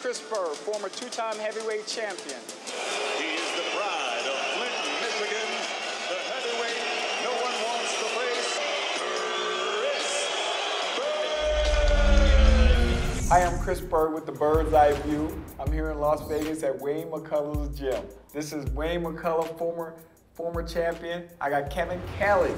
Chris Byrd, former two-time heavyweight champion. He is the pride of Flint, Michigan, the heavyweight no one wants to face, Chris Byrd. Hi, I'm Chris Byrd with the Bird's Eye View. I'm here in Las Vegas at Wayne McCullough's gym. This is Wayne McCullough, former champion. I got Kelley,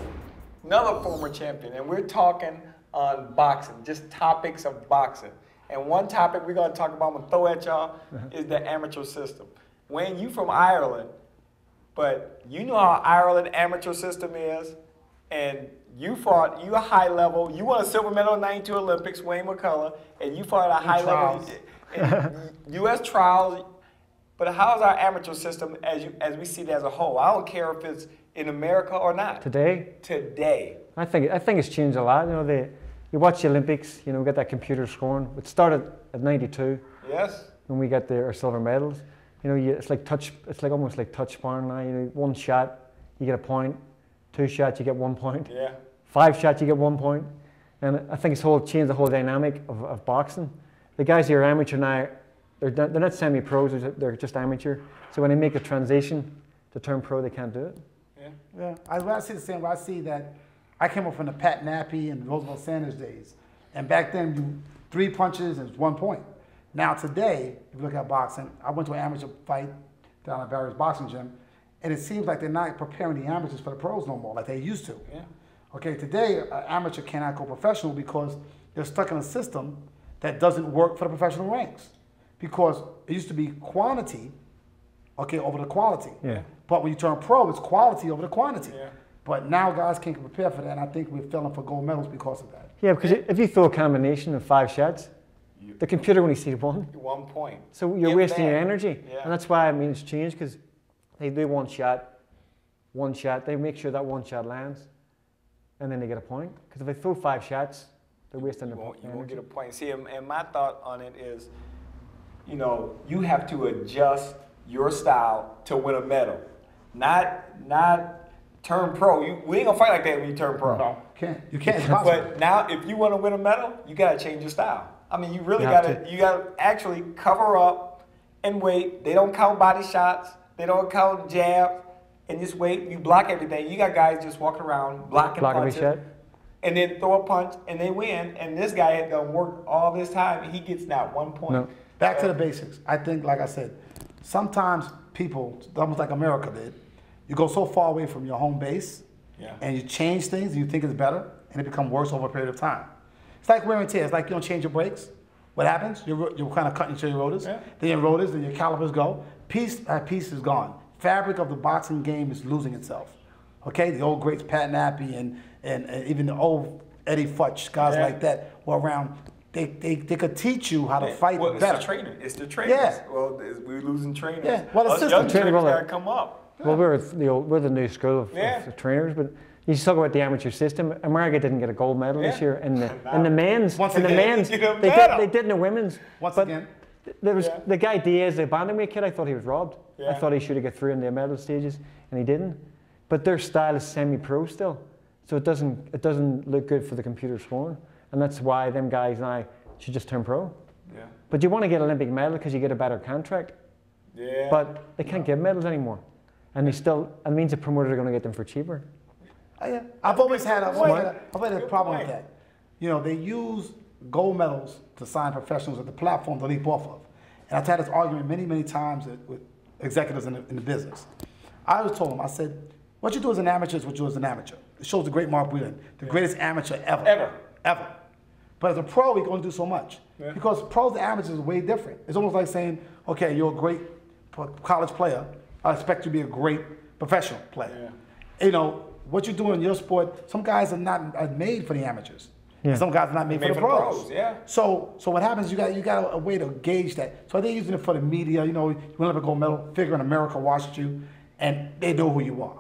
another former champion, and we're talking on boxing, just topics of boxing. And one topic we're going to talk about, I'm going to throw at y'all, is the amateur system. Wayne, you from Ireland, but you know how Ireland amateur system is, and you fought, you a high level, you won a silver medal in '92 Olympics, Wayne McCullough, and you fought at a high level in U.S. trials. But how's our amateur system as we see it as a whole? I don't care if it's in America or not. Today? Today. I think it's changed a lot. You know, you watch the Olympics, you know, we got that computer scoring. It started at '92. Yes. When we got our silver medals. You know, it's almost like touch sparring now. You know, one shot, you get a point. 2 shots, you get 1 point. Yeah. 5 shots, you get 1 point. And I think it's changed the whole dynamic of boxing. The guys who are amateur now, they're not semi-pros, they're just amateur. So when they make the transition to turn pro, they can't do it. Yeah, I see the same. I see that I came up from the Pat Nappy and Roosevelt Sanders days. And back then, you 3 punches and 1 point. Now today, if you look at boxing, I went to an amateur fight down at Barry's boxing gym, and it seems like they're not preparing the amateurs for the pros no more, like they used to. Yeah. Okay, today, an amateur cannot go professional because they're stuck in a system that doesn't work for the professional ranks. Because it used to be quantity, okay, over the quality. Yeah. But when you turn pro, it's quality over the quantity. Yeah. But now guys can't prepare for that, and I think we're failing for gold medals because of that. Yeah, because if you throw a combination of 5 shots, the computer only sees 1. 1 point. So you're wasting your energy. Yeah. And that's why, I mean, it's changed, because they do one shot, they make sure that 1 shot lands, and then they get a point. Because if they throw 5 shots, they're wasting their energy. You won't get a point. See, and my thought on it is, you know, you have to adjust your style to win a medal. Not turn pro. We ain't gonna fight like that when you turn pro. No, you can't. But now, if you want to win a medal, you gotta change your style. I mean, you gotta actually cover up and wait. They don't count body shots. They don't count jabs. And just wait. You block everything. You got guys just walking around blocking punches, and then throw a punch and they win. And this guy had done work all this time, and he gets not 1 point. No. Back to the basics. I think, like I said, sometimes people, almost like America did, you go so far away from your home base, and you change things and you think it's better, and it becomes worse over a period of time. It's like wear and tear. It's like you don't change your brakes. What happens? You're kind of cutting into your rotors. Yeah. Then your rotors, then your calipers go. Piece is gone. Fabric of the boxing game is losing itself. Okay, the old greats, Pat Nappy and even the old Eddie Futch, guys like that were around. They could teach you how to fight better. It's the trainers. Yeah. Well, we're losing trainers. Yeah. Well, the system. Young trainers got to come up. Well, we're the new school of trainers, but you talk about the amateur system. America didn't get a gold medal this year in the men's. They did in the women's. Once again. There was the guy Diaz, the bantamweight kid. I thought he was robbed. I thought he should have got through in the medal stages, and he didn't. But their style is semi-pro still, so it doesn't look good for the computer scoring, and that's why them guys now should just turn pro. Yeah. But you want to get Olympic medal because you get a better contract. Yeah. But they can't give medals anymore, and it means the promoters are going to get them for cheaper. I've always had a problem with that. You know, they use gold medals to sign professionals at the platform to leap off of. And I've had this argument many times with executives in the business. I always told them, I said, what you do as an amateur is what you do as an amateur. It shows the great Mark Whelan, the greatest amateur ever. But as a pro, we can only do so much. Yeah. Because pros and amateurs is way different. It's almost like saying, okay, you're a great college player. I expect you to be a great professional player. Yeah. You know, what you do in your sport, some guys are not made for the amateurs. Yeah. Some guys are not made for the pros. Yeah. So what happens? You got a way to gauge that. So they're using it for the media. You know, you win up a gold medal. Figure in America watched you, and they know who you are.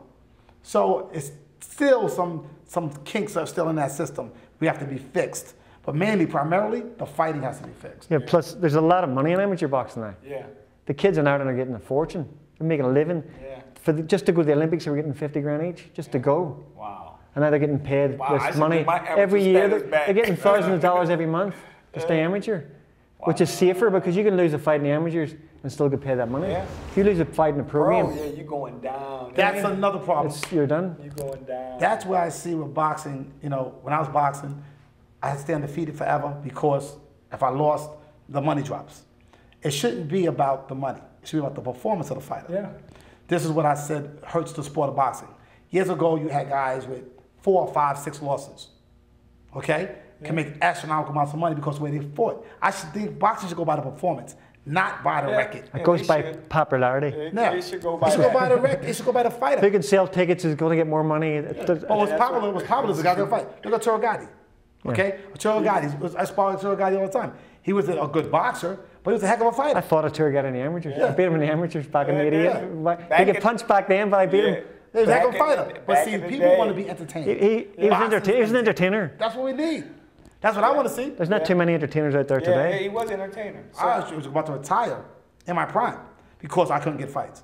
So it's still some kinks are still in that system. We have to be fixed. But primarily, the fighting has to be fixed. Yeah. Plus, there's a lot of money in amateur boxing now. Yeah. The kids are now getting a fortune. They're making a living. Yeah. Just to go to the Olympics, they were getting 50 grand each just to go. Wow. And now they're getting paid this money every year. They're getting thousands of dollars every month to stay amateur. which is safer because you can lose a fight in the amateurs and still get paid that money. Yeah. If you lose a fight in the pro game, yeah, you're going down. That's another problem. you're done. You're going down. That's where I see with boxing, you know, when I was boxing, I had to stay undefeated forever because if I lost, the money drops. It shouldn't be about the money. It should be about the performance of the fighter. Yeah. This is what I said hurts the sport of boxing. Years ago, you had guys with 4, 5, 6 losses, okay? Can make astronomical amounts of money because of the way they fought. I should think boxing should go by the performance, not by the record. It goes by popularity. Now, It should go by it should go that. by the record. It should go by the fighter. Who can sell tickets is going to get more money. Oh, what's popular is the guy that fight. Look at Arturo Gatti. Okay? Arturo Gatti, I spar with Arturo Gatti all the time. He was a good boxer, but he was a heck of a fighter. I fought a tour guide in the amateurs. I beat him in the amateurs back in the 88. yeah. He could punch back then, but I beat him. He was a heck of a Back in fighter. the- But back see, in the people day. want to be entertained. He was an entertainer. That's what we need. That's what I want to see. There's not too many entertainers out there Yeah, today. he was an entertainer. So, I was about to retire in my prime because I couldn't get fights.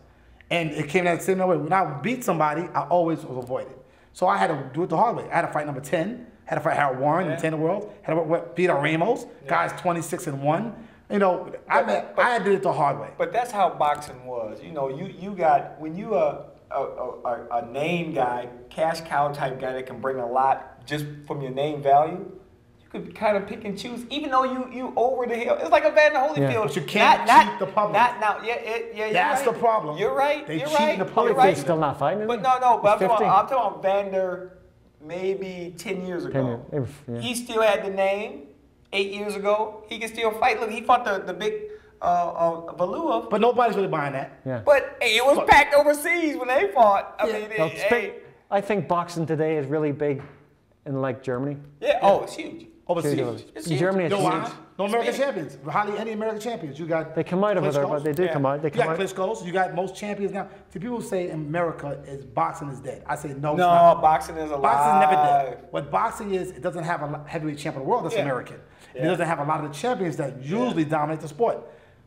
And it came that same way. When I beat somebody, I always was avoided. So I had to do it the hard way. I had to fight number 10. Had to fight Harold Warren, number 10 in the world. Had to beat Ramos. Guys 26-1. You know, I did it the hard way. but that's how boxing was. You know, you got when you a name guy, cash cow type guy that can bring a lot just from your name value. You could kind of pick and choose, even though you over the hill. It's like a Vander Holyfield. But you can't cheat the public. Not now. Yeah. That's you're the right. problem. You're right. They you're cheat right. the public. You're right. He's still not fighting. But no. But I'm He's 50. talking about Vander maybe 10 years ago. 10 years, yeah. He still had the name 8 years ago. He can still fight. Look, he fought the big Valuev. But nobody's really buying that. Yeah. But hey, it was packed overseas when they fought. I mean, Well, hey, I think boxing today is really big in like Germany. yeah. Oh, it's huge. Overseas. It's In huge. Germany, it's No, huge. why? No American champions. Hardly any American champions. You got. They come out of it, Klitschko's. but they do come out. They You come got out. Klitschko's. You got most champions now. See, people say America is boxing is dead. I say no. It's No, not. boxing is alive. Boxing is never dead. What boxing is, it doesn't have a heavyweight champion of the world that's Yeah. American. It doesn't have a lot of the champions that usually dominate the sport.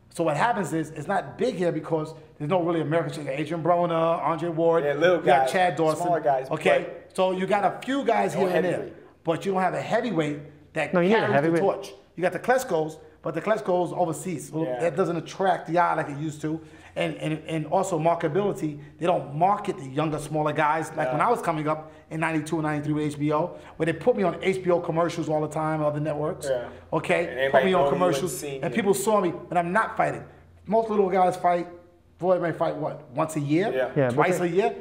So what happens is, it's not big here because there's no really American champions. Adrian Broner, Andre Ward, Yeah, little you got guys, Chad Dawson. smaller guys, Okay, so you got a few guys No here and there, heavyweight. but you don't have a heavyweight that No, you need a carries the heavyweight. torch. You got the Klitschko's, but the Klitschko's overseas. So Yeah. that doesn't attract the eye like it used to. And also marketability, they don't market the younger, smaller guys. Like when I was coming up in 92 and 93 with HBO, where they put me on HBO commercials all the time, other networks. Yeah. Okay, And they put me like on know you commercials, and seen and you. people saw me when I'm not fighting. Most little guys fight, Floyd may fight what, once a year? Yeah. Yeah, but Twice they- a year?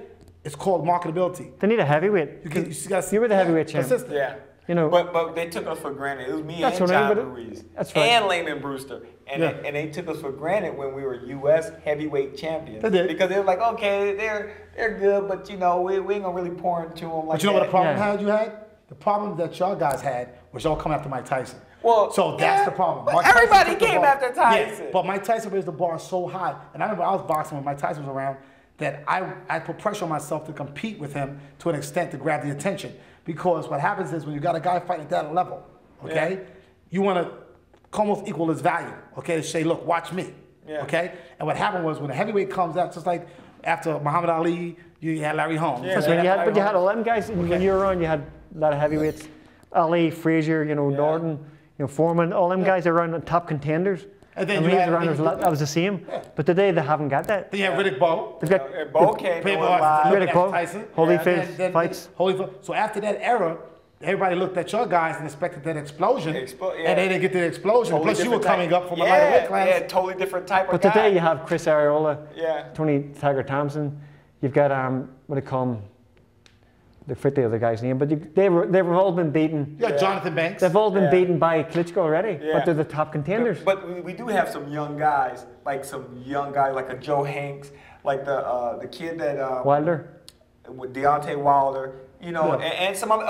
It's called marketability. They need a heavyweight. You gotta You were the heavyweight champ. consistent. Yeah. You know- but they took us for granted. It was me That's and what I mean, John but Ruiz that's right. and Layman Brewster, and Yeah. they took us for granted when we were U.S. heavyweight champions. They did. Because they were like, okay, they're good, but you know we ain't gonna really pour into them like But you know what the problem Yeah. you had? The problem that y'all guys had was y'all coming after Mike Tyson. Well, so that's yeah, the problem. but Mike Tyson everybody took the came bar- after Tyson. Yeah, but Mike Tyson raised the bar so high. And I remember I was boxing when Mike Tyson was around that I put pressure on myself to compete with him to an extent to grab the attention. Because what happens is when you got a guy fighting at that level, okay, you want to almost equal his value, okay, to say, look, watch me, Yeah. okay? And what happened was when a heavyweight comes out, just like after Muhammad Ali, you had Larry Holmes. Yeah. That's when you had all them guys. When you were on, you had a lot of heavyweights. Ali, Frazier, Norton, Foreman, all them guys are around the top contenders. And then And you when he was had- around, there was a lot, that was the same. But today they haven't got that. Then you have Riddick Bowe. They've got Bo came People on are live. looking Riddick at Bowe, Tyson. Holyfield Then fights. Holyfield. So after that era, everybody looked at your guys and expected that explosion, Yeah. and they didn't get the explosion. Totally Plus, you were different coming type. up from a lighter weight class. Yeah, totally different type But of guy. today you have Chris Arreola, Yeah. Tony Tiger Thompson. You've got what do they call him? I forget the other guy's name, but they've all been beaten. You got Jonathan Banks. They've all been Yeah. beaten by Klitschko already, Yeah. but they're the top contenders. But we do have some young guys, like a Joe Hanks, like the kid that Wilder. with Deontay Wilder, Yeah. and some other,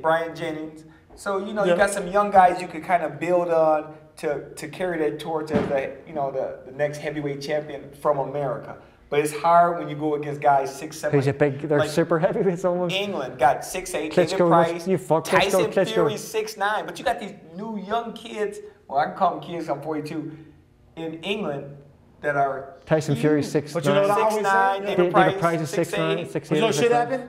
Brian Jennings. So you Yeah. got some young guys you could kind of build on to carry that torch as the next heavyweight champion from America. But it's hard when you go against guys 6'7". Who's a big? They're like super heavyweights almost. England got 6'8". Klitschko David Price, you fuck Klitschko, Tyson Klitschko. Fury 6'9". But you got these new young kids. Well, I can call them kids. I'm 42 in England that are Tyson Fury huge. 6'9". But you know what I always 6'9", say? David Price, David Price is 6'9", 6'8". 6'8". But you know what should 6'9". happen?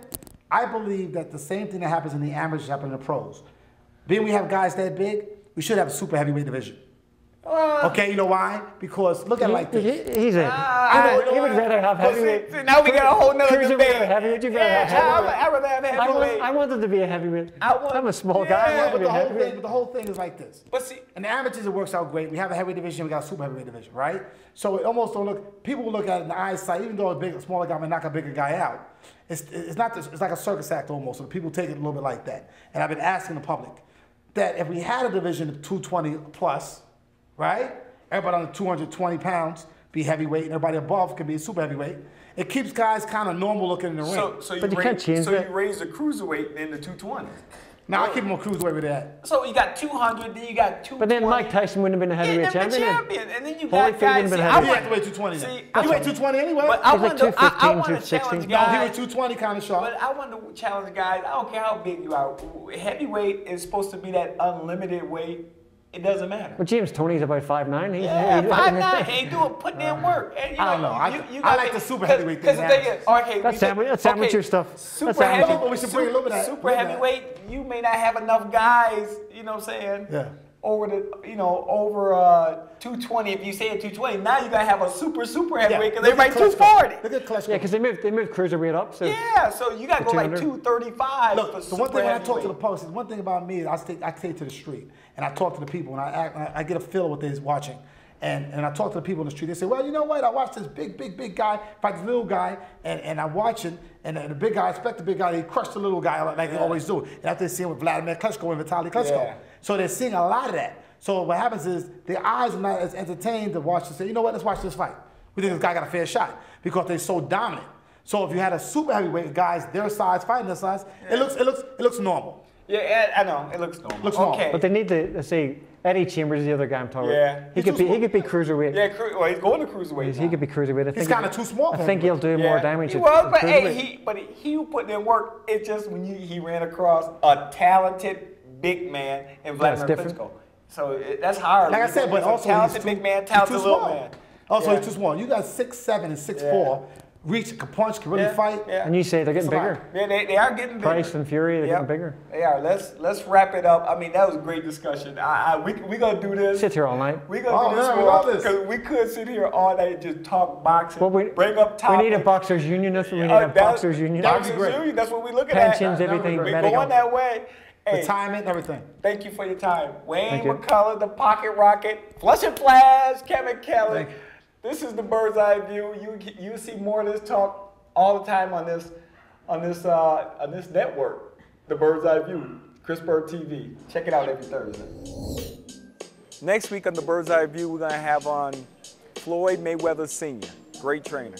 I believe that the same thing that happens in the amateurs happen in the pros. Being we have guys that big, we should have a super heavyweight division. Okay, you know why? Because look at it like this. He would rather have heavyweight. See, now we got a whole nother debate. Heavyweight. You'd rather have heavyweight. I'd rather have heavyweight. I wanted to be a heavyweight. I'm a small guy. I want to be a heavyweight. But the whole thing is like this. But see, in the amateurs, it works out great. We have a heavyweight division, we got a super heavyweight division, right? So it almost don't look. People will look at it in the eyesight, even though a smaller guy may knock a bigger guy out. It's not. It's like a circus act almost. So people take it a little bit like that. And I've been asking the public that if we had a division of 220 plus, right? Everybody under 220 pounds be heavyweight, and everybody above can be a super heavyweight. It keeps guys kind of normal looking in the ring. But you can't change that. So you raise the cruiserweight and then the 220. Now I keep him on cruiserweight with that. So you got 200, then you got 220. But then Mike Tyson wouldn't have been a heavyweight champion. And then you Holyfield got guys. wouldn't See, have He been had to weigh 220 now. See, He weighed 220 anyway. But I He's like want to 215, challenge 216. No, he guys. weighed 220 kind of sharp. But I want to challenge guys. I don't care how big you are. Heavyweight is supposed to be that unlimited weight. It doesn't matter. But James Tony's about 5'9". Yeah, 5'9". Ain't putting in work. And, I don't know. I like the super heavyweight thing. Because the thing is, okay, That's amateur stuff. Super That's amateur. But we should bring a little bit of that. Super heavyweight, you may not have enough guys. You know what I'm saying? Yeah. Over 220. If you say at 220, now you gotta have a super heavyweight because everybody 240. Look at Klitschko. Yeah, because they moved cruiserweight up. So Yeah, so you gotta go like 200. 235. Look, for the one thing when I talk to the heavyweight. post, the one thing about me is I take to the street and I talk to the people and I get a feel of what they're watching. And I talk to the people in the street. They say, well, you know what? I watch this big guy fight this little guy, and I'm watching, and the big guy, I expect the big guy, they crush the little guy like they always do. And after they see him with Vladimir Klitschko and Vitaly Klitschko. Yeah. So they're seeing a lot of that. So what happens is their eyes are not as entertained to watch to say, you know what? Let's watch this fight. We think this guy got a fair shot because they're so dominant. So if you had a super heavyweight guys their size fighting their size, it looks normal. Yeah, I know. It looks normal. Looks normal. Okay. But they need to, let's say, Eddie Chambers is the other guy I'm talking Yeah. about. He could be cruiserweight. Yeah, well, he's going to cruiserweight. He could be cruiserweight. I think He's kind of too small for I think him. he'll do more damage. He at was, but cruiserweight. he who put in work. It's just when he ran across a talented big man in Vladimir different. Klitschko. So that's hard. Like I said, but also talented big man, talented little small. man. Also, Yeah. he's too small. You got 6'7" and 6'4", reach, can punch, can really fight. Yeah. And you say they're getting It's a lot. bigger. Yeah, they are getting bigger. Price and Fury, they're Yep. getting bigger. They are. Let's wrap it up. I mean, that was a great discussion. We gonna do this. Sit here all night. We gonna do this man, we love this. because we could sit here all night and just talk boxing. Well, bring up topics. We need a boxers union. That's what we need. A boxers union. That's what we looking Pensions, at. everything. We medical. going that way. Hey, Retirement, everything. thank you for your time. Wayne Thank you. McCullough, the Pocket Rocket, Flush and Flash, Kevin Kelley. This is the Bird's Eye View. You see more of this talk all the time on this network, the Bird's Eye View, Chris Byrd TV. Check it out every Thursday. Next week on the Bird's Eye View, we're gonna have on Floyd Mayweather Sr., great trainer.